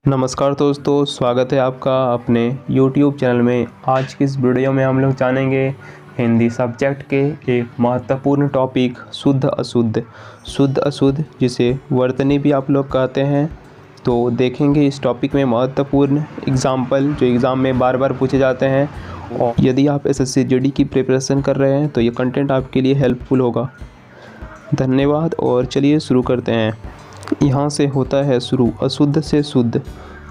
नमस्कार दोस्तों, स्वागत है आपका अपने YouTube चैनल में। आज की इस वीडियो में हम लोग जानेंगे हिंदी सब्जेक्ट के एक महत्वपूर्ण टॉपिक शुद्ध अशुद्ध। शुद्ध अशुद्ध जिसे वर्तनी भी आप लोग कहते हैं। तो देखेंगे इस टॉपिक में महत्वपूर्ण एग्जाम्पल जो एग्ज़ाम में बार बार पूछे जाते हैं। और यदि आप SSC GD की प्रिपरेशन कर रहे हैं तो ये कंटेंट आपके लिए हेल्पफुल होगा। धन्यवाद और चलिए शुरू करते हैं। यहाँ से होता है शुरू, अशुद्ध से शुद्ध।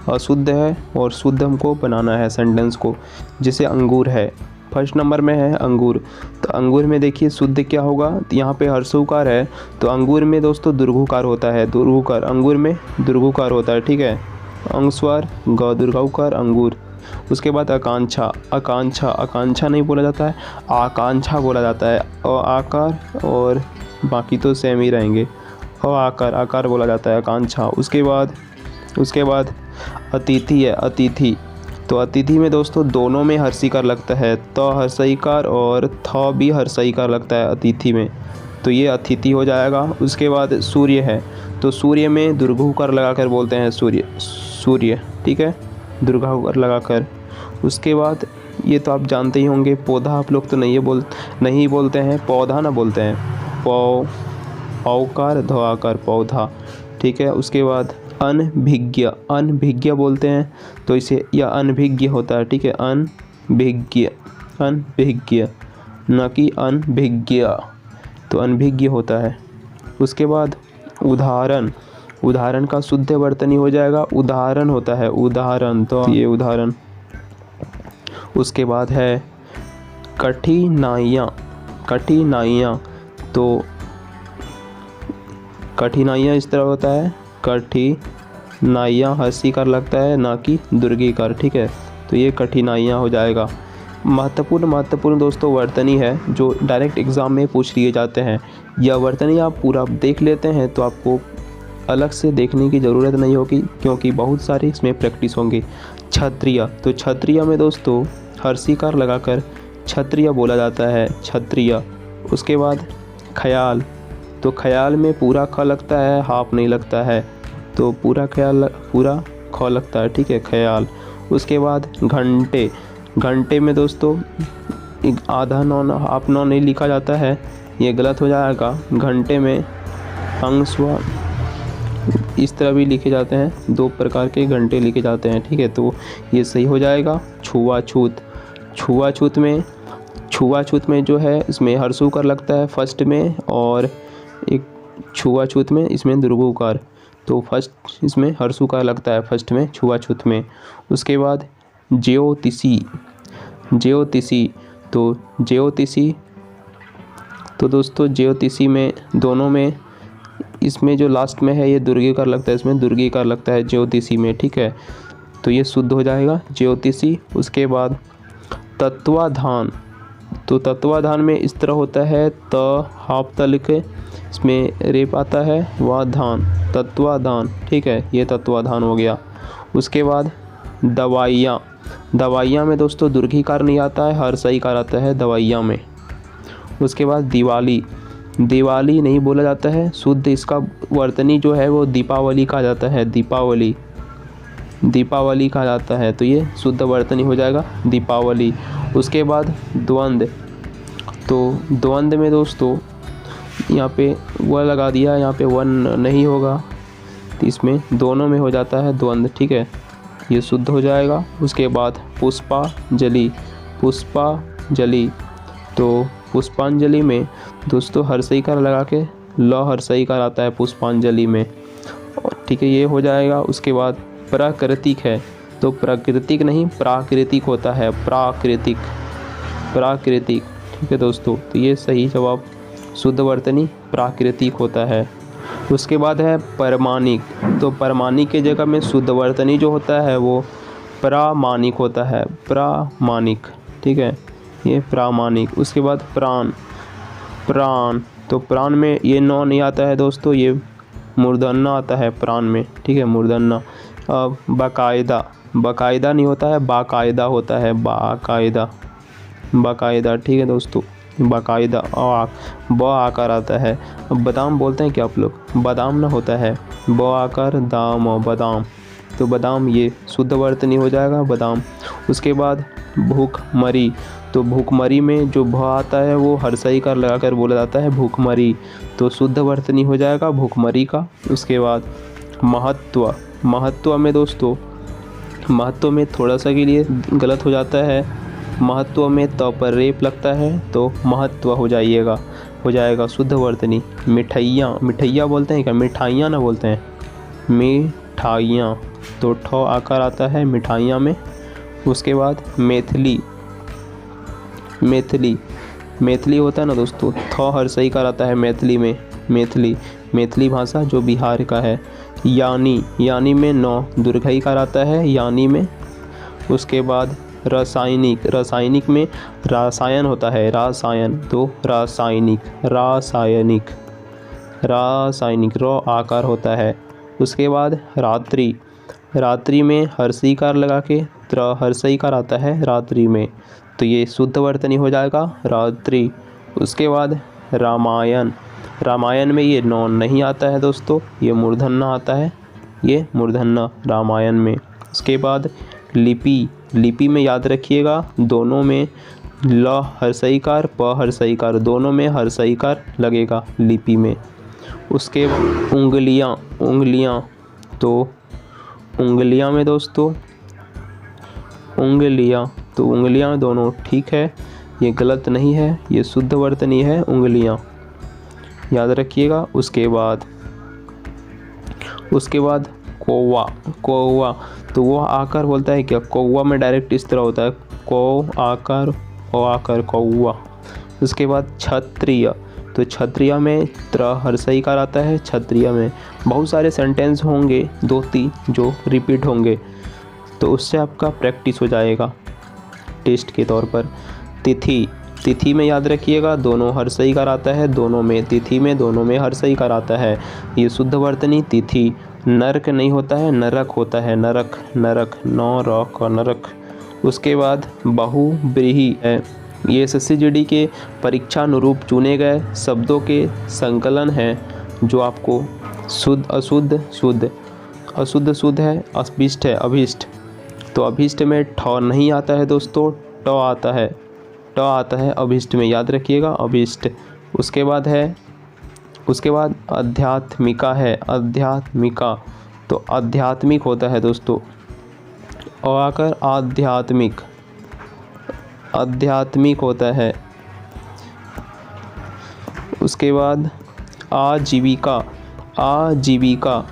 अशुद्ध है और शुद्ध हमको बनाना है सेंटेंस को। जैसे अंगूर है, फर्स्ट नंबर में है अंगूर। तो अंगूर में देखिए शुद्ध क्या होगा। तो यहाँ पे हर्षोकार है तो अंगूर में दोस्तों दुर्घुकार होता है। दुर्घुकार अंगूर में दुर्घुकार होता है, ठीक है। अंगस्वर ग दुर्घुकार अंगूर। उसके बाद आकांक्षा। आकांक्षा आकांक्षा नहीं बोला जाता है, आकांक्षा बोला जाता है। आकार और बाकी तो सेम ही रहेंगे। आकार आकार बोला जाता है आकांक्षा। उसके बाद अतिथि है, अतिथि। तो अतिथि में दोस्तों दोनों में हर्षईकार लगता है। तो हर्षईकार और थ भी हर्षईकार लगता है अतिथि में, तो ये अतिथि हो जाएगा। उसके बाद सूर्य है, तो सूर्य में दीर्घऊकार लगाकर बोलते हैं सूर्य, सूर्य, ठीक है, दीर्घऊकार लगाकर। उसके बाद ये तो आप जानते ही होंगे, पौधा आप लोग तो नहीं बोलते हैं, पौधा ना बोलते हैं। औकार धआकार पौधा, ठीक है। उसके बाद अनभिज्ञ, अनभिज्ञ बोलते हैं तो इसे यह अनभिज्ञ होता है, ठीक है। अनभिज्ञ, अनभिज्ञ न कि अनभिज्ञ, तो अनभिज्ञ होता है। उसके बाद उदाहरण, उदाहरण का शुद्ध वर्तनी हो जाएगा उदाहरण होता है, उदाहरण, तो ये उदाहरण। उसके बाद है कठिनाइयाँ, कठिनाइयाँ। तो कठिनाइयाँ इस तरह होता है, कठिनाइयाँ हर्षईकार लगता है ना कि दुर्घईकार, ठीक है। तो ये कठिनाइयाँ हो जाएगा। महत्वपूर्ण दोस्तों वर्तनी है जो डायरेक्ट एग्ज़ाम में पूछ लिए जाते हैं। यह वर्तनी आप पूरा देख लेते हैं तो आपको अलग से देखने की ज़रूरत नहीं होगी, क्योंकि बहुत सारे इसमें प्रैक्टिस होंगे। क्षत्रिय, तो क्षत्रिय में दोस्तों हर्षईकार लगाकर क्षत्रिय बोला जाता है, क्षत्रिय। उसके बाद ख्याल, तो ख्याल में पूरा ख लगता है, हाफ नहीं लगता है, तो पूरा ख्याल पूरा ख लगता है, ठीक है, ख्याल। उसके बाद घंटे, घंटे में दोस्तों आधा नॉन हाफ नॉन नहीं लिखा जाता है, ये गलत हो जाएगा। घंटे में अंग स्व इस तरह भी लिखे जाते हैं, दो प्रकार के घंटे लिखे जाते हैं, ठीक है, तो ये सही हो जाएगा। छुआछूत, छुआछूत में, छुआछूत में जो है इसमें हर्षऊकार लगता है फर्स्ट में, और एक छुआछूत में इसमें दीर्घऊकार, तो फर्स्ट इसमें हर्षऊकार लगता है फर्स्ट में छुआछूत में। उसके बाद ज्योतिषी, ज्योतिषी, तो ज्योतिषी, तो दोस्तों ज्योतिषी में दोनों में इसमें जो लास्ट में है ये दीर्घईकार लगता है, इसमें दीर्घईकार लगता है ज्योतिषी में, ठीक है, तो ये शुद्ध हो जाएगा ज्योतिषी। उसके बाद तत्वाधान, तो तत्वाधान में इस तरह होता है, त हाफ त लिखे, इसमें रेप आता है, व धान, तत्वाधान, ठीक है, ये तत्वाधान हो गया। उसके बाद दवाइयाँ, दवाइयाँ में दोस्तों दीर्घईकार नहीं आता है, हर्षईकार आता है दवाइयाँ में। उसके बाद दिवाली, दिवाली नहीं बोला जाता है, शुद्ध इसका वर्तनी जो है वो दीपावली कहा जाता है, दीपावली, दीपावली कहा जाता है, तो ये शुद्ध वर्तनी हो जाएगा दीपावली। उसके बाद द्वंद्व, तो द्वंद्व में दोस्तों यहाँ पे वह लगा दिया, यहाँ पे वन नहीं होगा, तो इसमें दोनों में हो जाता है द्वंद्व, ठीक है, ये शुद्ध हो जाएगा। उसके बाद पुष्पांजलि, पुष्पांजलि, तो पुष्पांजलि में दोस्तों हर्षईकार लगा के ल हर्षईकार आता है पुष्पांजलि में, ठीक है, ये हो जाएगा। उसके बाद प्राकृतिक है, तो प्राकृतिक नहीं प्राकृतिक होता है, प्राकृतिक, प्राकृतिक, ठीक है दोस्तों, तो ये सही जवाब शुद्ध वर्तनी प्राकृतिक होता है। उसके बाद है परमाणिक, तो परमाणिक के जगह में शुद्ध वर्तनी जो होता है वो प्रामाणिक होता है, प्रामाणिक, ठीक है, ये प्रामाणिक। उसके बाद प्राण, प्राण, तो प्राण में ये नौ नहीं आता है दोस्तों, ये मूर्धन्य आता है प्राण में, ठीक है, मूर्धन्य। अब बाकायदा, बाकायदा नहीं होता है, बाकायदा होता है, बाकायदा, बाकायदा, ठीक है दोस्तों, बाकायदा। ब आकार आता है। अब बादाम बोलते हैं क्या आप लोग, बादाम ना होता है, ब आकार दाम, बादाम, तो बादाम ये शुद्ध वर्तनी हो जाएगा बादाम। उसके बाद भूखमरी, तो भूखमरी में जो भ आता है वो हर्षई कार लगाकर बोला जाता है भूखमरी, तो शुद्ध वर्तनी हो जाएगा भूखमरी का। उसके बाद महत्व, महत्व में दोस्तों महत्व में थोड़ा सा के लिए गलत हो जाता है, महत्व में त पर रेप लगता है तो महत्व हो जाएगा शुद्ध वर्तनी। मिठाइयाँ, मिठाइयाँ बोलते हैं क्या, मिठाइयाँ ना बोलते हैं, मिठाइयाँ, तो ठ आकार आता है मिठाइयाँ में। उसके बाद मैथिली, मैथिली, मैथिली होता है ना दोस्तों, थ हर्षई कार आता है मैथिली में, मैथिली, मैथिली भाषा जो बिहार का है। यानी, यानी में नौ दीर्घई कार आता है यानी में। उसके बाद रासायनिक, रासायनिक में रासायन होता है रासायन, तो रासायनिक, रासायनिक, रासायनिक र आकार होता है। उसके बाद रात्रि, रात्रि में हर्षई कार लगा के त्र हर्षई कार आता है रात्रि में, तो ये शुद्ध वर्तनी हो जाएगा रात्रि। उसके बाद रामायण, रामायण में ये नॉन नहीं आता है दोस्तों, ये मूर्धन्य आता है, ये मूर्धन्य रामायण में। उसके बाद लिपि, लिपि में याद रखिएगा दोनों में ल हर्षई कार प हर्षई कार, दोनों में हर्षई कार लगेगा लिपि में। उसके उंगलियां, उंगलियां, तो उंगलियां में दोस्तों उंगलियां, तो उंगलियां दोनों ठीक है, ये गलत नहीं है, ये शुद्ध वर्तनी है उंगलियां, याद रखिएगा। उसके बाद कौवा, कौवा, तो वो आकार बोलता है क्या, कौवा में डायरेक्ट इस तरह होता है कौ आकार ओ आकार कौवा। उसके बाद क्षत्रिय, तो क्षत्रिय में त्र हर्षई कार आता है क्षत्रिय में। बहुत सारे सेंटेंस होंगे 2-3 जो रिपीट होंगे, तो उससे आपका प्रैक्टिस हो जाएगा टेस्ट के तौर पर। तिथि, तिथि में याद रखिएगा दोनों हर्षई कार आता है, दोनों में, तिथि में दोनों में हर्षई कार आता है, ये शुद्ध वर्तनी तिथि। नरक नहीं होता है, नरक होता है, नरक, नरक, नौ रक नरक। उसके बाद बहुव्रीहि है, ये SSCGD के परीक्षानुरूप चुने गए शब्दों के संकलन हैं जो आपको शुद्ध, अशुद्ध, शुद्ध, अशुद्ध शुद्ध है, अभिष्ट है अभिष्ट, तो अभिष्ट में ठ नहीं आता है दोस्तों, ट आता है, ट आता है अभिष्ट में, याद रखिएगा अभिष्ट। उसके बाद है, उसके बाद आध्यात्मिका है, आध्यात्मिका, तो आध्यात्मिक होता है दोस्तों, और आकर आध्यात्मिक, आध्यात्मिक होता है। उसके बाद आजीविका, आजीविका,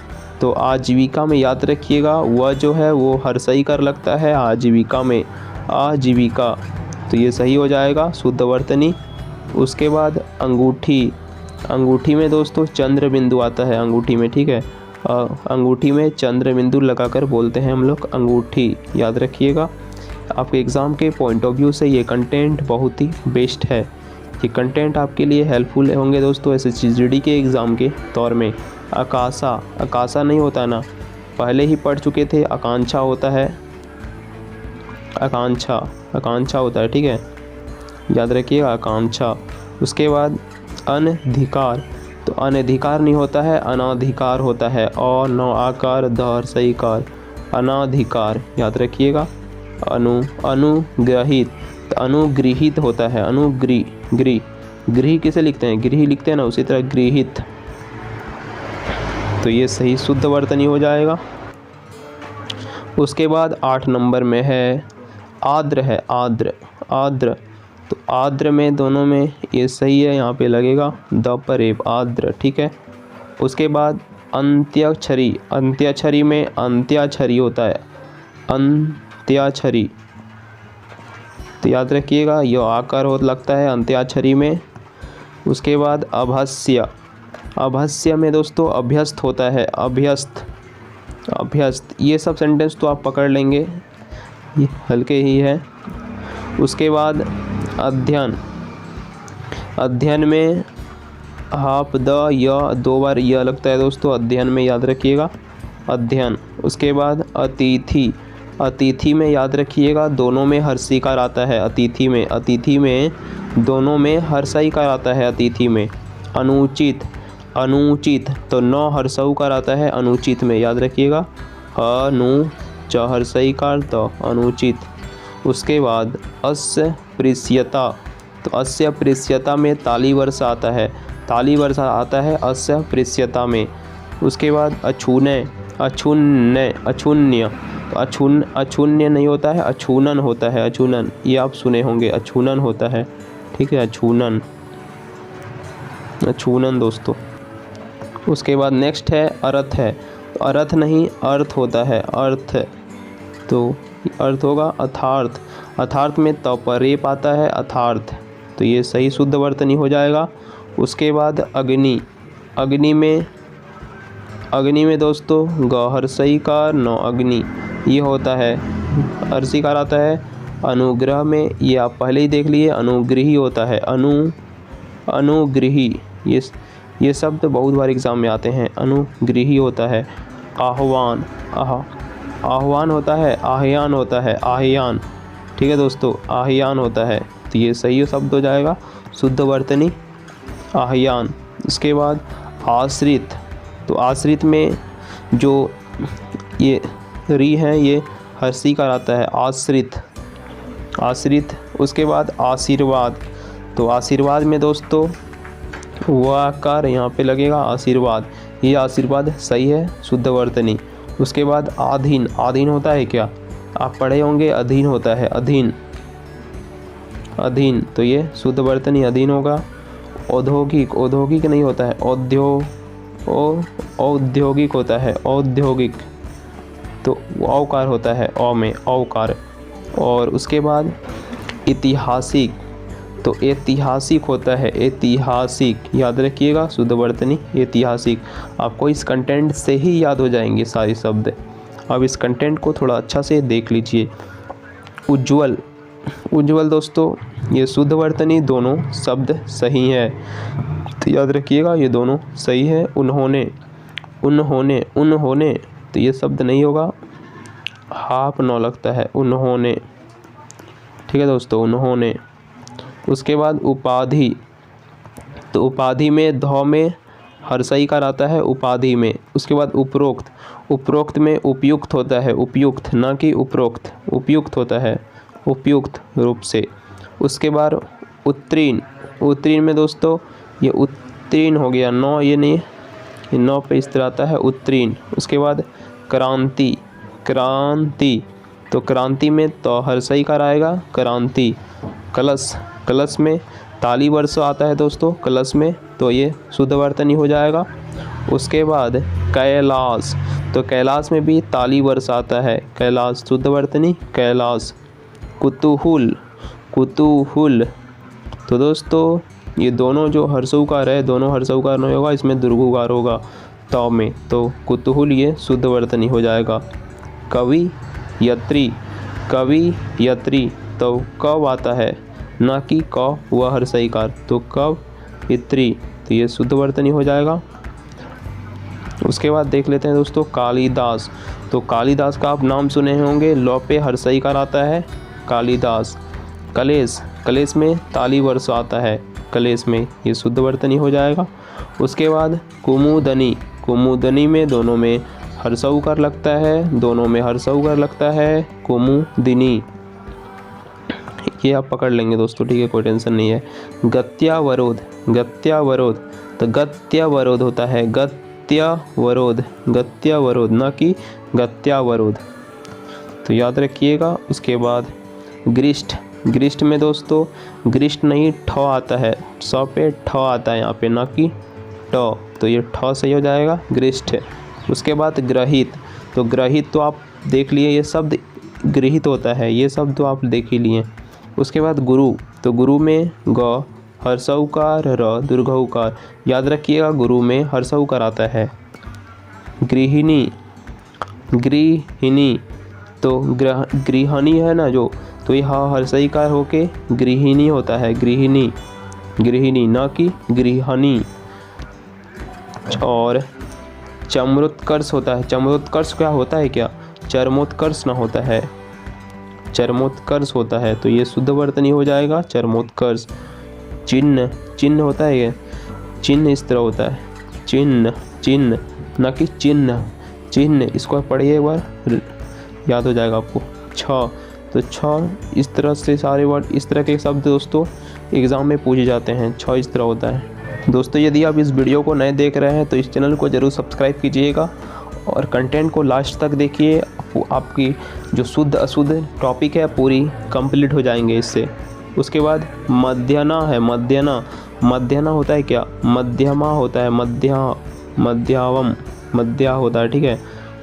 तो आजीविका में याद रखिएगा वह जो है वो हर्षई कार लगता है आजीविका में, आजीविका, तो ये सही हो जाएगा शुद्ध वर्तनी। उसके बाद अंगूठी, अंगूठी में दोस्तों चंद्र बिंदु आता है अंगूठी में, ठीक है, अंगूठी में चंद्र बिंदु लगाकर बोलते हैं हम लोग अंगूठी, याद रखिएगा। आपके एग्ज़ाम के पॉइंट ऑफ व्यू से ये कंटेंट बहुत ही बेस्ट है, ये कंटेंट आपके लिए हेल्पफुल होंगे दोस्तों SSCGD के एग्ज़ाम के तौर में। आकाशा, आकाशा नहीं होता ना, पहले ही पढ़ चुके थे, आकांक्षा होता है, आकांक्षा, आकांक्षा होता है, ठीक है, याद रखिएगा आकांक्षा। उसके बाद अनधिकार, तो अनधिकार नहीं होता है, अनाधिकार होता है, और नौ आकार ध हर्षई कार, अनाधिकार, याद रखिएगा। अनुग्रहित, अनुगृहित होता है, गृह किसे लिखते हैं, गृह लिखते हैं ना, उसी तरह गृहित, तो ये सही शुद्ध वर्तनी हो जाएगा। उसके बाद 8 नंबर में है आर्द्र, है आर्द्र, आर्द्र, तो आर्द्र में दोनों में ये सही है, यहाँ पे लगेगा द पर एब, आर्द्र, ठीक है। उसके बाद अंत्याक्षरी, अंत्याक्षरी में अंत्याक्षरी होता है, अंत्याक्षरी, तो याद रखिएगा यह आकार हो लगता है अंत्याक्षरी में। उसके बाद अभस्य, अभस्य में दोस्तों अभ्यस्त होता है, अभ्यस्त, अभ्यस्त, ये सब सेंटेंस तो आप पकड़ लेंगे, ये हल्के ही है। उसके बाद अध्ययन, अध्ययन में हाफ द य 2 बार य लगता है दोस्तों, अध्ययन में याद रखिएगा अध्ययन। उसके बाद अतिथि, अतिथि में याद रखिएगा दोनों में हर्षई कार आता है, अतिथि में, अतिथि में दोनों में हर्षई कार आता है अतिथि में। अनुचित, अनुचित, तो 9 हर्षऊ कार आता है अनुचित में, याद रखिएगा नु च हर्षई कार त अनुचित। उसके बाद अस्य प्रेष्यता, तो अस्य प्रेष्यता में ताली वर्ष आता है, ताली वर्ष आता है अस्य प्रेष्यता में। उसके बाद अछूने, अछून्य, अछून्य, तो अछून्य नहीं होता है, अछूनन होता है, अछूनन, ये आप सुने होंगे, अछूनन होता है, ठीक है, अछूनन, अछूनन दोस्तों। उसके बाद नेक्स्ट है अर्थ है, तो अर्थ नहीं अर्थ होता है, अर्थ, तो अर्थ होगा अथार्थ, अथार्थ में त पर रेप आता है, अथार्थ, तो ये सही शुद्ध वर्तनी हो जाएगा। उसके बाद अग्नि, अग्नि में दोस्तों ग हर्षई कार न अग्नि, ये होता है, हर्षई कार आता है। अनुग्रह में ये आप पहले ही देख लिए, अनुग्रही होता है, अनुग्रही, ये शब्द बहुत बार एग्जाम में आते हैं, अनुग्रही होता है। आह्वान, आह्वान होता है, आह्यान होता है, आह्यान, ठीक है दोस्तों, आह्यान होता है, तो ये सही शब्द हो जाएगा शुद्ध वर्तनी, आह्यान। इसके बाद आश्रित, तो आश्रित में जो ये री है ये हर्षी का आता है, आश्रित, आश्रित। उसके बाद आशीर्वाद, तो आशीर्वाद में दोस्तों वाकार यहाँ पे लगेगा, आशीर्वाद, ये आशीर्वाद सही है शुद्ध वर्तनी। उसके बाद अधीन, अधीन होता है क्या, आप पढ़े होंगे, अधीन होता है, अधीन, अधीन, तो ये शुद्ध वर्तनी अधीन होगा। औद्योगिक, औद्योगिक नहीं होता है, औद्योगिक होता है, औद्योगिक, तो औकार होता है, औ में औकार। और उसके बाद ऐतिहासिक, तो ऐतिहासिक होता है, ऐतिहासिक, याद रखिएगा शुद्ध वर्तनी ऐतिहासिक, आपको इस कंटेंट से ही याद हो जाएंगे सारे शब्द। अब इस कंटेंट को थोड़ा अच्छा से देख लीजिए। उज्ज्वल, उज्ज्वल दोस्तों ये शुद्ध वर्तनी दोनों शब्द सही है, तो याद रखिएगा ये दोनों सही है। उन्होंने, उन्होंने, उन्होंने, तो ये शब्द नहीं होगा, हाफ नौ लगता है, उन्होंने, ठीक है दोस्तों, उन्होंने। उसके बाद उपाधि, तो उपाधि में ध में हर्षई कार आता है, उपाधि में। उसके बाद उपरोक्त, उपरोक्त में उपयुक्त होता है, उपयुक्त, ना कि उपरोक्त, उपयुक्त होता है, उपयुक्त रूप से। उसके बाद उत्तीर्ण, उत्तीर्ण में दोस्तों ये उत्तीर्ण हो गया, नौ ये नहीं, ये नौ पे इस तरह आता है, उत्तीर्ण। उसके बाद क्रांति, क्रांति, तो क्रांति में तो हर्षई कार आएगा, क्रांति। कलश, कलश में ताली वर्ष आता है दोस्तों, कलश में, तो ये शुद्ध वर्तनी हो जाएगा। उसके बाद कैलाश, तो कैलाश में भी ताली वर्ष आता है, कैलाश, शुद्ध वर्तनी कैलाश। कुतूहल, कुतूहल, तो दोस्तों ये दोनों जो हर्षउकार है, दोनों हर्षउकार नहीं होगा, इसमें दीर्घउकार होगा तो में, तो कुतूहल ये शुद्ध वर्तनी हो जाएगा। कवि यत्री, कवि यत्री, तो कव आता है, ना कि क व हर्षई कार, तो कव यत्री, तो ये शुद्ध वर्तनी हो जाएगा। उसके बाद देख लेते हैं दोस्तों कालिदास, तो कालिदास का आप नाम सुने होंगे, लौ पे हर्षई कार आता है, कालिदास। कलेश, कलेश में ताली वर्ष आता है, कलेश में, ये शुद्ध वर्तनी हो जाएगा। उसके बाद कुमुदनी, कुमुदनी में दोनों में हर्षउकार लगता है, दोनों में हर्षउकार लगता है, कुमुदिनी, ये आप पकड़ लेंगे दोस्तों, ठीक है, कोई टेंशन नहीं है। गत्यावरोध, गत्यावरोध, तो गत्यावरोध होता है, गत्यावरोध, गत्यावरोध, ना कि गत्यावरोध, तो याद रखिएगा। उसके बाद ग्रीष्ट, ग्रीष्ट में दोस्तों ग्रीष्ट नहीं ठ आता है, सौ पे ठ आता है यहाँ पे, ना कि ट, तो ये ठ सही हो जाएगा, ग्रीष्ट। उसके बाद ग्रहित, तो ग्रहित तो आप देख लिए, ये शब्द गृहित होता है, ये शब्द तो आप देख ही लिए। उसके बाद गुरु, तो गुरु में ग हर्षउकार र दीर्घउकार, याद रखिएगा गुरु में हर्षउकार आता है। गृहिणी, गृहिणी, तो गृहिणी है ना जो, तो यह हर्षइकार होके गृहिणी होता है, गृहिणी, गृहिणी, ना कि गृहिणी। और चर्मोत्कर्ष होता है, चर्मोत्कर्ष क्या होता है, क्या चर्मोत्कर्ष ना होता है, चर्मोत्कर्ष होता है, तो ये शुद्ध वर्तनी हो जाएगा, चर्मोत्कर्ष। चिन्ह, चिन्ह होता है, ये चिन्ह इस तरह होता है, चिन्ह, चिन्ह, ना कि चिन्ह, चिन्ह, इसको पढ़िए एक बार, याद हो जाएगा आपको। छ, तो छ इस तरह से सारे वर्ड, इस तरह के शब्द दोस्तों एग्ज़ाम में पूछे जाते हैं। छ इस तरह होता है। दोस्तों यदि आप इस वीडियो को नए देख रहे हैं तो इस चैनल को ज़रूर सब्सक्राइब कीजिएगा और कंटेंट को लास्ट तक देखिए। आपकी जो शुद्ध अशुद्ध टॉपिक है पूरी कंप्लीट हो जाएंगे इससे। उसके बाद मध्याह्न है, मध्याह्न होता है क्या, मध्यमा होता है, मध्यावम, मध्या होता है, ठीक है।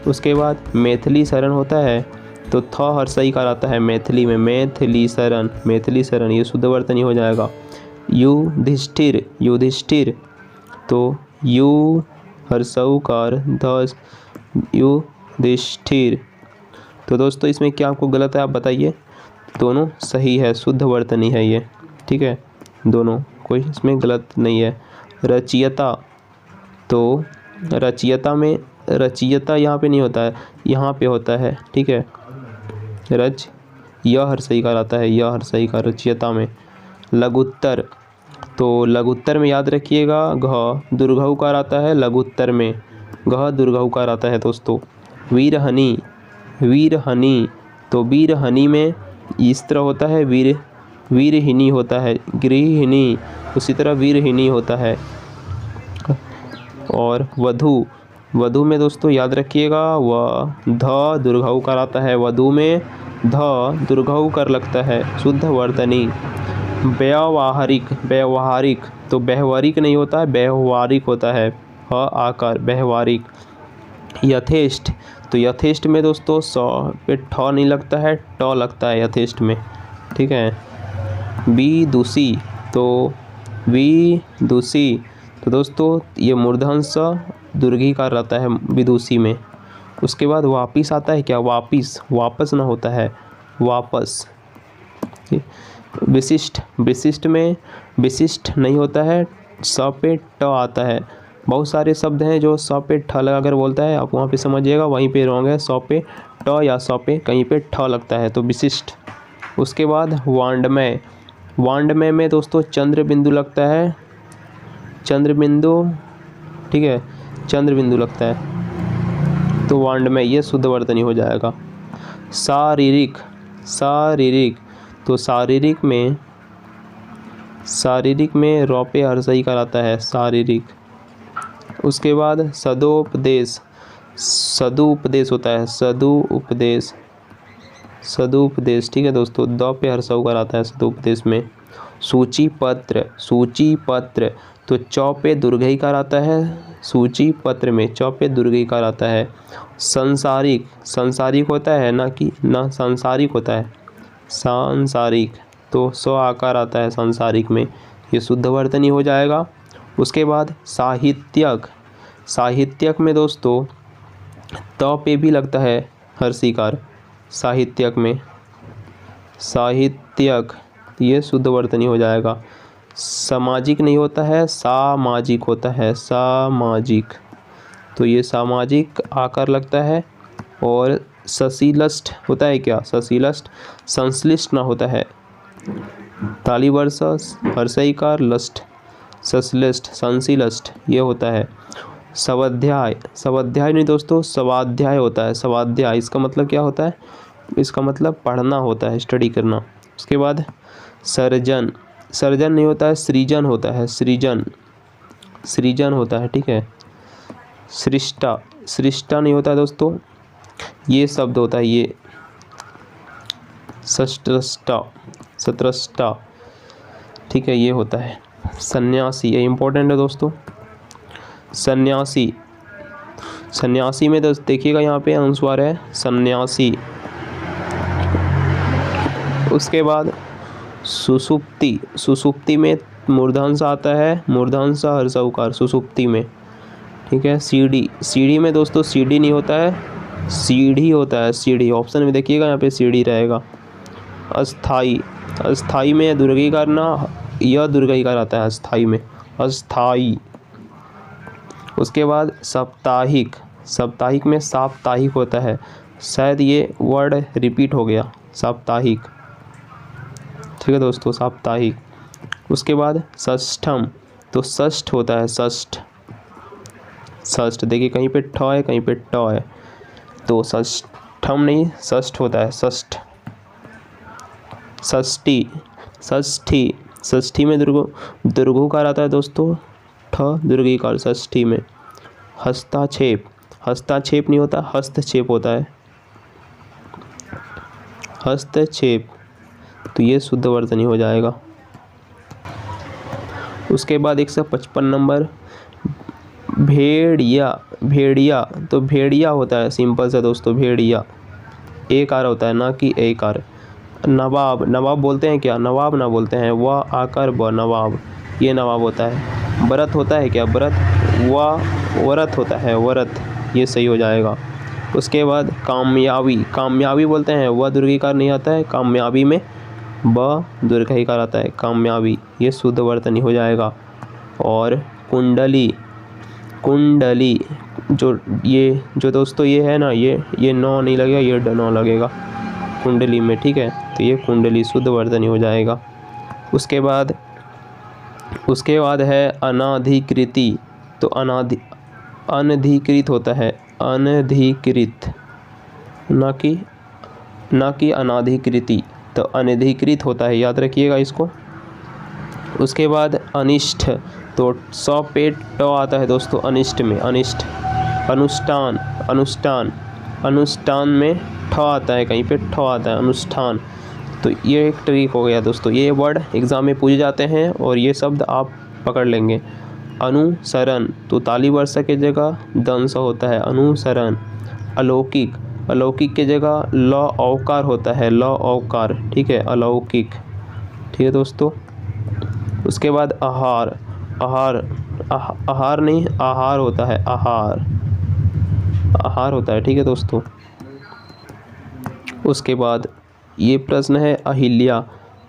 उसके बाद मैथिली शरण होता है, तो थ हर्ष ई कार आता है मैथिली में, मैथिली शरण, ये शुद्ध वर्तनी हो जाएगा। युधिष्ठिर, तो यू हर्षऊ कार ध, युधिष्ठिर। तो दोस्तों इसमें क्या आपको गलत है आप बताइए। दोनों सही है, शुद्ध वर्तनी है ये, ठीक है, दोनों, कोई इसमें गलत नहीं है। रचयिता, तो रचयिता में, रचयिता यहाँ पे नहीं होता है, यहाँ पे होता है, ठीक है। रच, यह हर्षई कार आता है, यह हर्षई कार रचयिता में। लघुत्तर, तो लघुत्तर में याद रखिएगा घ दुर्घउकार आता है लघुत्तर में, घ दुर्घउकार आता है दोस्तों। वीरहनी, तो वीरहनी में इस तरह होता है, वीरहिनी होता है, गृहिणी, उसी तरह वीरहिनी होता है। और वधू में दोस्तों याद रखिएगा ध दुर्घउकार आता है, वधू में ध दुर्घउकार लगता है, शुद्ध वर्तनी। व्यवहारिक, तो व्यवहारिक नहीं होता है, व्यवहारिक होता है, ह आकार, व्यवहारिक। यथेष्ट, तो यथेष्ट में दोस्तों सौ पे ठ नहीं लगता है, ट लगता है यथेष्ट में, ठीक है। विदुषी, तो विदुषी, तो दोस्तों ये मूर्धन स दीर्घिकार रहता है विदुषी में। उसके बाद वापिस आता है क्या, वापस ना होता है, वापस। विशिष्ट में विशिष्ट नहीं होता है, स पे ट आता है। बहुत सारे शब्द हैं जो स पे ठ लगा कर बोलता है, आप वहाँ पे समझिएगा, वहीं पे रॉन्ग है, स पे ट या स पे कहीं पे ठ लगता है, तो विशिष्ट। उसके बाद वांडमय में दोस्तों चंद्र बिंदु लगता है, ठीक है, चंद्र बिंदु लगता है, तो वांडमय, ये शुद्ध वर्तनी हो जाएगा। शारीरिक, तो शारीरिक में रौ पे हर्षई कार आता है, शारीरिक। उसके बाद सदुपदेश होता है, सदुपदेश, ठीक है दोस्तों, द पे हर्षऊ कार आता है सदुपदेश में। सूची पत्र, तो चौ पे दुर्घईकार आता है, सूची पत्र में चौ पे दुर्घईकार आता है। संसारिक होता है ना कि ना, सांसारिक होता है, सांसारिक, तो सौ आकार आता है सांसारिक में, ये शुद्ध वर्तनी हो जाएगा। उसके बाद साहित्यक में दोस्तों त पे भी लगता है हर्षीकार, साहित्यक, ये शुद्ध वर्तनी हो जाएगा। सामाजिक नहीं होता है, सामाजिक होता है, सामाजिक, तो ये सामाजिक आकार लगता है। और सशीलष्ट होता है क्या, सशीलष्ट, संश्लिष्ट ना होता है, ताली वर्ष हर्षईकार लष्ट, सश्लिष्ट, संशीलष्ट, ये होता है। स्वाध्याय नहीं दोस्तों, स्वाध्याय होता है, स्वाध्याय, इसका मतलब क्या होता है, इसका मतलब पढ़ना होता है, स्टडी करना। उसके बाद सर्जन नहीं होता है, सृजन होता है, सृजन होता है, ठीक है। सृष्टा नहीं होता है दोस्तों, ये शब्द होता है, ये सत्रष्टा, ठीक है, ये होता है। सन्यासी, ये इम्पोर्टेंट है दोस्तों, सन्यासी में दोस्त देखिएगा यहाँ पे अनुस्वार है, सन्यासी। उसके बाद सुसुप्ति में मूर्धन्य आता है, मूर्धन्य हर्षऊकार सुसुप्ति में, ठीक है। सीढ़ी में दोस्तों सीढ़ी नहीं होता है, सीढ़ी होता है, सीढ़ी, ऑप्शन में देखिएगा यहाँ पे सीढ़ी रहेगा। अस्थाई में दुर्घईकार ना, यह दुर्घईकार आता है अस्थाई में, अस्थाई। उसके बाद साप्ताहिक में साप्ताहिक होता है, शायद ये वर्ड रिपीट हो गया, साप्ताहिक, ठीक है दोस्तों, साप्ताहिक। उसके बाद षष्ठम, तो षष्ठ होता है, षष्ठ, देखिए कहीं पे ठ है, कहीं पे ट है, तो षष्ठम नहीं षष्ठ होता है, षष्ठ। षष्ठी, षष्ठी, षष्ठी में दीर्घोकार आता है दोस्तों, ठ दीर्घिकार षष्ठी में। हस्ताक्षेप, हस्ताक्षेप नहीं होता, हस्तक्षेप होता है, हस्तक्षेप, तो ये शुद्ध वर्तनी हो जाएगा। उसके बाद 155 नंबर भेड़िया, भेड़िया, तो भेड़िया होता है सिंपल सा दोस्तों, भेड़िया, एक आर होता है ना कि एक आर। नवाब, नवाब बोलते हैं क्या, नवाब ना बोलते हैं, वह आकर ब नवाब, ये नवाब होता है। व्रत होता है क्या, व्रत, वह व्रत होता है, व्रत, ये सही हो जाएगा। उसके बाद कामयाबी, कामयाबी बोलते हैं, वह दीर्घिकार नहीं आता है, कामयाबी में ब दीर्घिकार आता है, कामयाबी, ये शुद्ध वर्तनी हो जाएगा। और कुंडली, कुंडली, जो दोस्तों ये है ना, ये नौ नहीं लगेगा, ये नौ लगेगा कुंडली में, ठीक है। तो ये कुंडली शुद्ध वर्तनी हो जाएगा। उसके बाद है अनाधिकृति, तो अनधिकृत होता है, अनधिकृत, ना कि अनाधिकृति, तो अनधिकृत होता है, याद रखिएगा इसको। उसके बाद अनिष्ट, तो 100 पे ट आता है दोस्तों, अनिष्ट में, अनिष्ट। अनुष्ठान, अनुष्ठान, अनुष्ठान में ठ आता है, कहीं पे ठ आता है, अनुष्ठान। तो ये एक ट्रिक हो गया दोस्तों, ये वर्ड एग्ज़ाम में पूछे जाते हैं और ये शब्द आप पकड़ लेंगे। अनुसरण, तो ताली वर्षा की जगह दंस होता है, अनुसरण। अलौकिक, अलौकिक की जगह ल औकार होता है, ल औकार, ठीक है, अलौकिक, ठीक है दोस्तों। उसके बाद आहार, आहार, आहार नहीं आहार होता है, आहार, आहार होता है, ठीक है दोस्तों। उसके बाद ये प्रश्न है अहिल्या,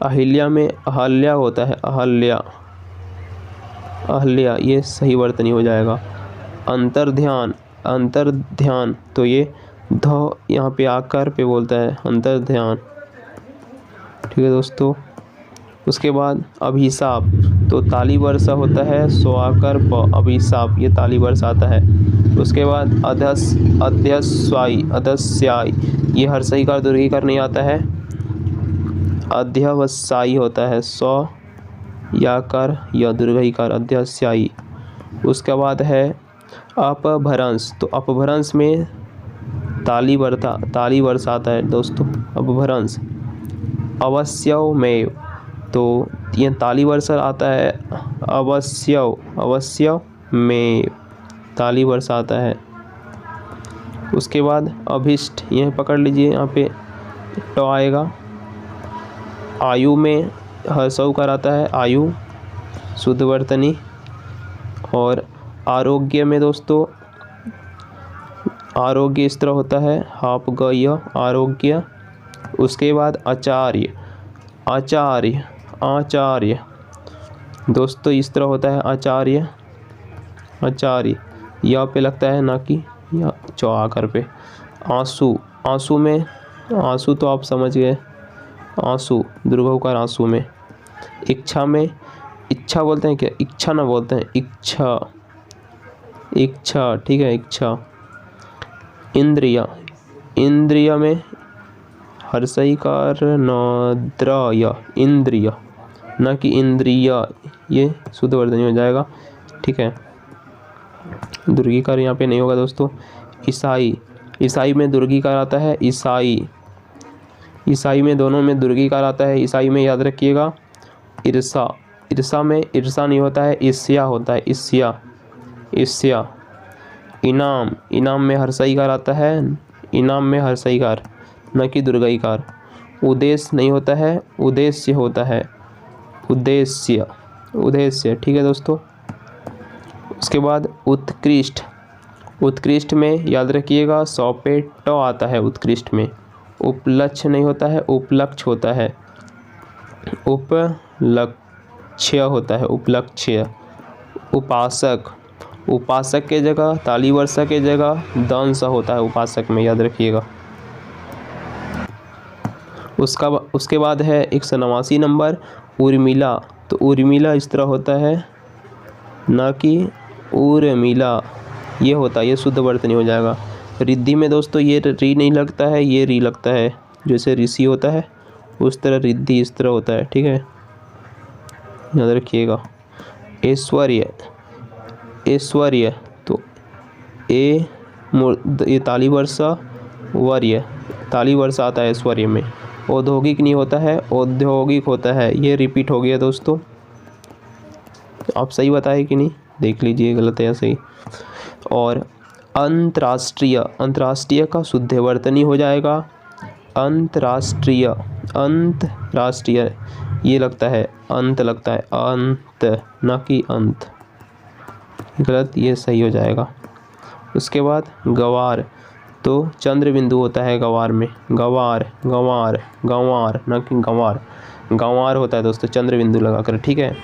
अहिल्या में अहल्या होता है, अहल्या, अहल्या, ये सही वर्तनी हो जाएगा। अंतर्ध्यान, अंतर्ध्यान, तो ये ध यहाँ पे आकार पे बोलता है, अंतर्ध्यान, ठीक है दोस्तों। उसके बाद अभिशाप, तो ताली वर्षा होता है, सो आकर प, अभिशाप, ये ताली वर्षा आता है। उसके बाद अध्यस्वाई, अध्यस्याई, ये हर सही कार दीर्घिकार नहीं आता है, अध्यवसायी होता है, सौ याकार या दीर्घिकार, अध्यस्याई। उसके बाद है अपभ्रंश, तो अपभ्रंश में ताली वर्षा आता है दोस्तों, अपभ्रंश। अवश्यमेव, तो ये ताली वर्षा आता है, अवश्य में ताली वर्षा आता है। उसके बाद अभिष्ट, यह पकड़ लीजिए, यहाँ पे ट आएगा। आयु में हर्षौ कर आता है, आयु, शुद्ध वर्तनी। और आरोग्य में दोस्तों आरोग्य इस तरह होता है, हाप ग य, आरोग्य। उसके बाद आचार्य, आचार्य, आचार्य दोस्तों इस तरह होता है, आचार्य, आचार्य, या पे लगता है ना कि या चौ आकर पे। आंसू, आंसू में, आंसू तो आप समझ गए, आंसू दीर्घोकार आंसू में। इच्छा में, इच्छा बोलते हैं क्या, इच्छा ना बोलते हैं, इच्छा, इच्छा, ठीक है, इच्छा। इंद्रिया, इंद्रिया में हर्षईकार नद्रय, इंद्रिय, ना कि इंद्रिया, ये शुद्ध वर्तनी हो जाएगा, ठीक है, दीर्घिकार यहाँ पे नहीं होगा दोस्तों। ईसाई, ईसाई में दीर्घिकार आता है, ईसाई, ईसाई में दोनों में दीर्घिकार आता है। ईसाई में याद रखिएगा ईर्षा, ईर्षा में ईर्षा नहीं होता है, ईर्ष्या होता है, ईर्ष्या, ईर्ष्या। इनाम, इनाम में हर्षईकार आता है, इनाम में हर्षईकार, न कि दीर्घिकार। उद्देश्य नहीं होता है, उद्देश्य होता है, उद्देश्य, उद्देश्य, ठीक है दोस्तों। उसके बाद उत्कृष्ट, उत्कृष्ट में याद रखिएगा 100 पे ट आता है, उत्कृष्ट में। उपलक्ष्य नहीं होता है, उपलक्ष्य होता है, उपलक्ष्य होता है, उपलक्ष्य। उपासक, उपासक के जगह ताली वर्षा के जगह दंस होता है, उपासक में, याद रखिएगा। उसके बाद है 189 नंबर उर्मिला, तो उर्मिला इस तरह होता है, ना कि उर्मिला, ये होता है, ये शुद्ध वर्तनी हो जाएगा। रिद्धि में दोस्तों ये री नहीं लगता है, ये री लगता है। जैसे ऋषि होता है उस तरह रिद्धि इस तरह होता है, ठीक है, याद रखिएगा। ऐश्वर्य, ऐश्वर्य तो ये ताली वर्षा वर्य, ताली वर्षा आता है ऐश्वर्य में। औद्योगिक नहीं होता है, औद्योगिक होता है। ये रिपीट हो गया दोस्तों, आप सही बताए कि नहीं, देख लीजिए गलत है या सही। और अंतर्राष्ट्रीय, अंतर्राष्ट्रीय का शुद्धवर्तनी हो जाएगा अंतर्राष्ट्रीय, अंतर्राष्ट्रीय ये लगता है अंत, लगता है अंत ना कि अंत, गलत, ये सही हो जाएगा। उसके बाद गवार तो चंद्र बिंदु होता है गवार में, गवार गंवार गंवार ना कि गंवार, गंवार होता है दोस्तों चंद्र बिंदु लगाकर, ठीक है।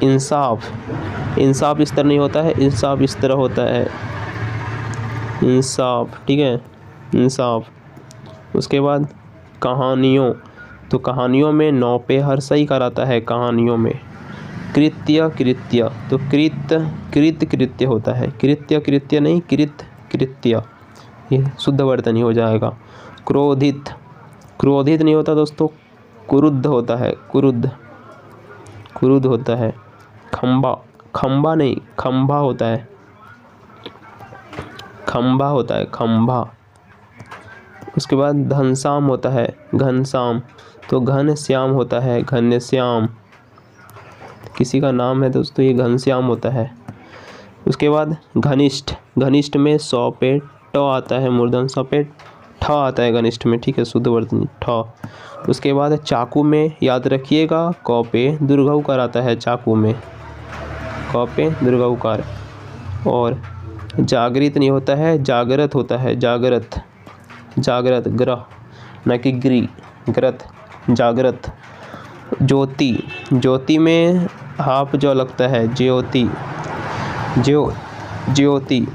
इंसाफ, इंसाफ इस तरह नहीं होता है, इंसाफ इस तरह होता है, इंसाफ, ठीक है, इंसाफ। उसके बाद कहानियों तो कहानियों में नौ पे हर्ष ही कराता है कहानियों में। कृत्य, कृत्य तो कृत्य होता है, कृत्य कृत्य नहीं, कृत्य, ये शुद्ध वर्तनी हो जाएगा। क्रोधित, क्रोधित नहीं होता दोस्तों, क्रुद्ध होता है, क्रुद्ध होता है। खंबा, खंबा नहीं, खंभा होता है, खंभा होता है, खंभा। उसके बाद घनश्याम होता है, घनश्याम तो घनश्याम होता है, घनश्याम, किसी का नाम है दोस्तों ये घनश्याम होता है। उसके बाद घनिष्ठ, घनिष्ठ में 100 पे ट आता है, मूर्धन 100 पे ठ आता है घनिष्ठ में, ठीक है, शुद्ध वर्तनी ठ। उसके बाद चाकू में याद रखिएगा क पे दीर्घउकार आता है, चाकू में क पे दीर्घउकार। और जागृत नहीं होता है, जागृत होता है, जागृत, जागृत ग्रह न कि ग्री, ग्रत, जागृत। ज्योति, ज्योति में हाफ जो लगता है, ज्योति, ज्योति।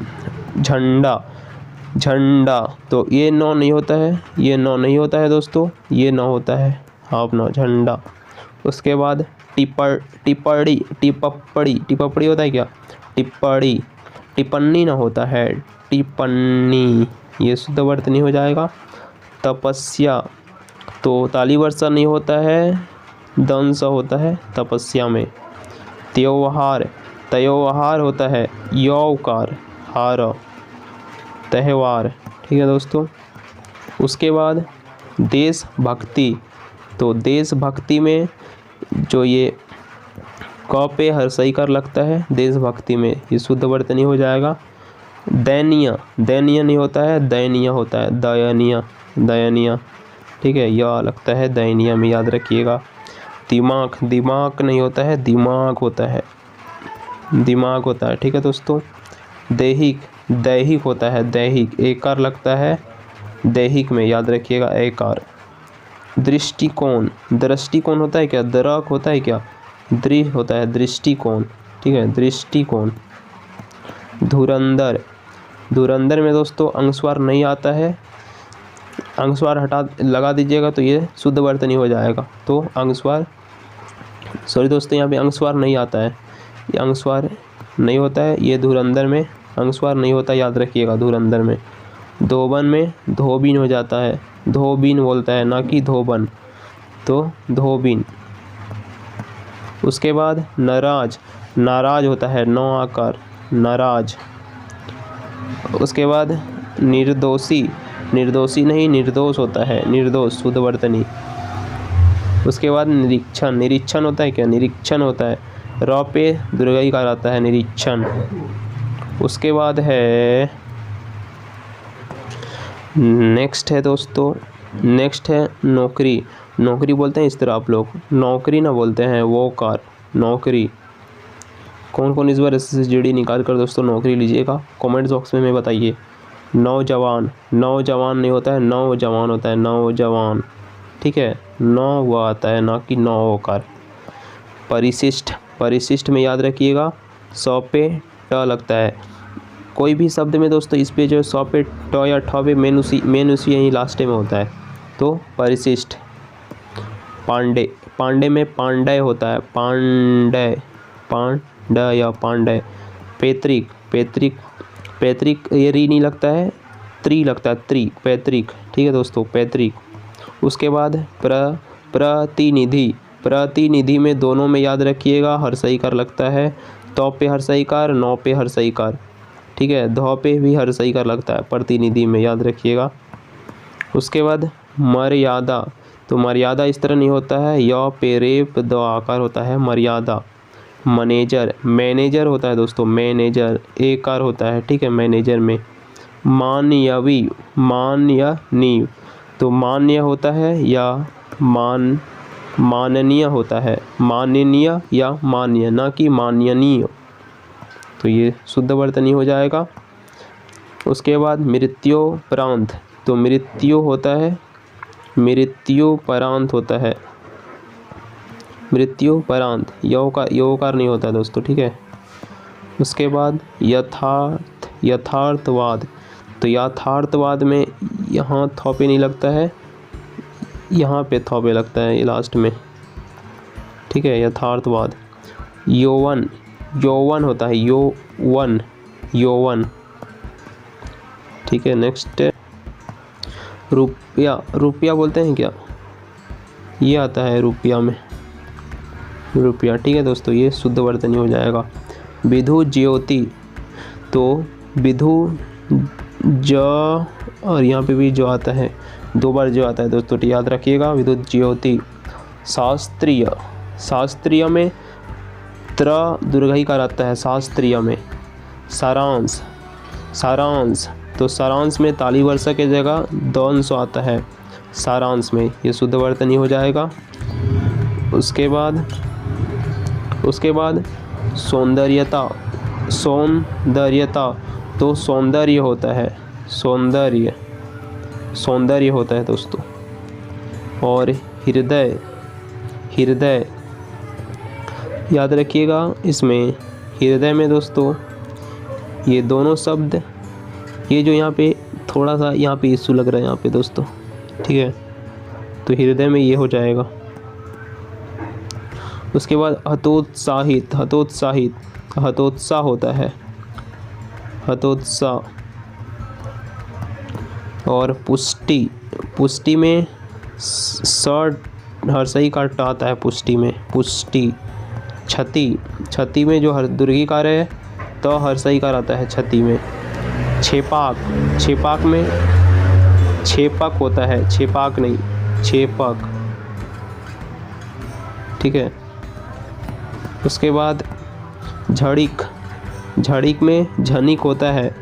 झंडा, झंडा तो ये नौ नहीं होता है, ये नौ नहीं होता है दोस्तों, ये नौ होता है, हाफ नौ, झंडा। उसके बाद टिप्पणी, टिप्पणी होता है क्या, टिप्पणी, टिप्पणी ना होता है, टिप्पणी, ये शुद्ध वर्तनी हो जाएगा। तपस्या तो ताली वर्षा नहीं होता है, दंश होता है तपस्या में। त्योहार, त्योहार होता है यौकार, हार, त्यौहार, ठीक है दोस्तों। उसके बाद देशभक्ति तो देशभक्ति में जो ये क पे हर्षई कर लगता है, देशभक्ति में ये शुद्ध वर्तनी हो जाएगा। दयनीय, दयनीय नहीं होता है, दयनीय होता है, दयनीय, दयनीय, ठीक है, यह लगता है दयनीय में, याद रखिएगा। दिमाग, दिमाग नहीं होता है, दिमाग होता है, दिमाग होता है, ठीक है दोस्तों। दैहिक, दैहिक होता है, दैहिक, एकार लगता है दैहिक में, याद रखिएगा एकार। दृष्टिकोण, दृष्टिकोण होता है क्या, दरक होता है क्या, दृ होता है, दृष्टिकोण, ठीक है, दृष्टिकोण। धुरंधर, धुरंधर में दोस्तों अंगस्वार नहीं आता है, अंगस्वार हटा लगा दीजिएगा तो ये शुद्ध वर्तनी हो जाएगा। तो अंगस्वार, सॉरी दोस्तों यहाँ पे अंगस्वार नहीं आता है, ये अंगस्वार नहीं होता है, ये धुरंधर में अंगस्वार नहीं होता, याद रखिएगा धुरंधर में। धोबन में धोबिन हो जाता है, धोबिन बोलता है ना कि धोबन, तो धोबिन। उसके बाद नाराज, नाराज होता है नौ आकार, नाराज। उसके बाद निर्दोषी, निर्दोषी नहीं निर्दोष होता है, निर्दोष शुद्ध वर्तनी। उसके बाद निरीक्षण, निरीक्षण होता है क्या, निरीक्षण होता है, र पे दीर्घईकार आता है, निरीक्षण। उसके बाद है नेक्स्ट है दोस्तों, नेक्स्ट है नौकरी, नौकरी बोलते हैं इस तरह आप लोग, नौकरी ना बोलते हैं वो कार, नौकरी। कौन कौन इस बार SSGD निकाल कर दोस्तों नौकरी लीजिएगा, कमेंट बॉक्स में बताइए। नौजवान, नौजवान नहीं होता है, नौजवान होता है, नौजवान, ठीक है, नौ वो आता है ना कि नौ होकर। परिशिष्ट, परिशिष्ट में याद रखिएगा 100 पे ट लगता है, कोई भी शब्द में दोस्तों इस पे जो 100 पे ट या ठ पे मेन उसी यहीं लास्ट में होता है, तो परिशिष्ट। पांडे, पांडे में पांडय होता है, पांडय, पांडय या पांडय। पैतृक, पैतृक, पैतृक ये री नहीं लगता है, त्री लगता है, त्री पैतृक, ठीक है दोस्तों, पैतृक। उसके बाद प्रतिनिधि, प्रतिनिधि में दोनों में याद रखिएगा हर्षई कार लगता है, तो पे हर्षई कार, नौ पे हर्षई कार, ठीक है, धौ पे भी हर्षई कार लगता है प्रतिनिधि में, याद रखिएगा। उसके बाद मर्यादा, तो मर्यादा इस तरह नहीं होता है, य पे रेप द आकार होता है मर्यादा। मैनेजर, मैनेजर होता है दोस्तों, मैनेजर एक कार होता है, ठीक है, मैनेजर में। मानयवी, माननीय, तो मान्य होता है या माननीय होता है, माननीय या मान्य, ना कि माननीय, तो ये शुद्ध वर्तनी हो जाएगा। उसके बाद मृत्योपरांत, तो मृत्यु होता है, मृत्युपरांत होता है, मृत्युपरांत, यौकार नहीं होता दोस्तों, ठीक है। उसके बाद यथार्थवाद, तो यथार्थवाद में यहाँ थौपे नहीं लगता है, यहाँ पे थौपे लगता है लास्ट में, ठीक है, यथार्थवाद। यौवन, यौवन होता है, यौवन, यौवन, ठीक है। नेक्स्ट रुपया, रुपया बोलते हैं क्या, ये आता है रुपया में, रुपया, ठीक है दोस्तों, ये शुद्ध वर्तनी हो जाएगा। विधु ज्योति, तो विधु ज और यहाँ पे भी जो आता है, दो बार जो आता है दोस्तों, तो याद रखिएगा, विधु ज्योति। शास्त्रीय, शास्त्रीय में त्र दीर्घई कार आता है, शास्त्रीय में। सारांश, सारांश, तो सारांश में ताली वर्षा के जगह दंश आता है सारांश में, ये शुद्ध वर्तनी हो जाएगा। उसके बाद सौंदर्यता, सौंदर्यता, तो सौंदर्य होता है, सौंदर्य, सौंदर्य होता है दोस्तों। और हृदय, हृदय याद रखिएगा, इसमें हृदय में दोस्तों ये दोनों शब्द, ये जो यहाँ पे थोड़ा सा यहाँ पे इशू लग रहा है यहाँ पे दोस्तों, ठीक है, तो हृदय में ये हो जाएगा। उसके बाद हतोत्साहित, हतोत्साहित, हतोत्साह होता है, हतोत्साह। और पुष्टि, पुष्टि में हर्षई कार आता है, पुष्टि में, पुष्टि। क्षति, क्षति में जो दीर्घी कार है तो हर्षई कार आता है क्षति में। छेपाक, छेपाक में छेपक होता है, छेपाक नहीं, छेपक, ठीक है। उसके बाद झड़िक, झड़िक में झनिक होता है,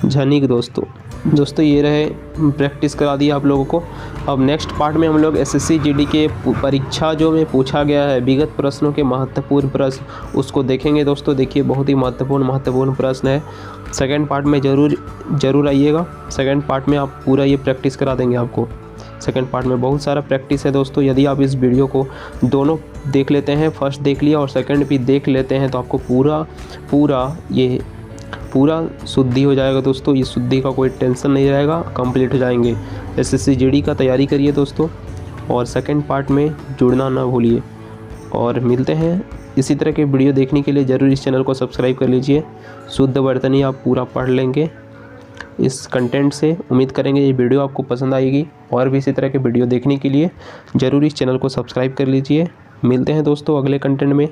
झनिक दोस्तों। दोस्तों ये रहे, प्रैक्टिस करा दी आप लोगों को। अब नेक्स्ट पार्ट में हम लोग एसएससी जीडी के परीक्षा जो में पूछा गया है विगत प्रश्नों के महत्वपूर्ण प्रश्न, उसको देखेंगे दोस्तों। देखिए बहुत ही महत्वपूर्ण प्रश्न है। सेकंड पार्ट में ज़रूर आइएगा। सेकंड पार्ट में आप पूरा ये प्रैक्टिस करा देंगे आपको। सेकंड पार्ट में बहुत सारा प्रैक्टिस है दोस्तों। यदि आप इस वीडियो को दोनों देख लेते हैं, फर्स्ट देख लिया और सेकंड भी देख लेते हैं, तो आपको पूरा शुद्धि हो जाएगा दोस्तों। ये शुद्धि का कोई टेंशन नहीं रहेगा, कंप्लीट हो जाएंगे। एसएससी जीडी का तैयारी करिए दोस्तों, और सेकंड पार्ट में जुड़ना ना भूलिए। और मिलते हैं इसी तरह के वीडियो देखने के लिए। ज़रूर इस चैनल को सब्सक्राइब कर लीजिए। शुद्ध वर्तनी आप पूरा पढ़ लेंगे इस कंटेंट से। उम्मीद करेंगे ये वीडियो आपको पसंद आएगी। और भी इसी तरह के वीडियो देखने के लिए ज़रूर इस चैनल को सब्सक्राइब कर लीजिए। मिलते हैं दोस्तों अगले कंटेंट में।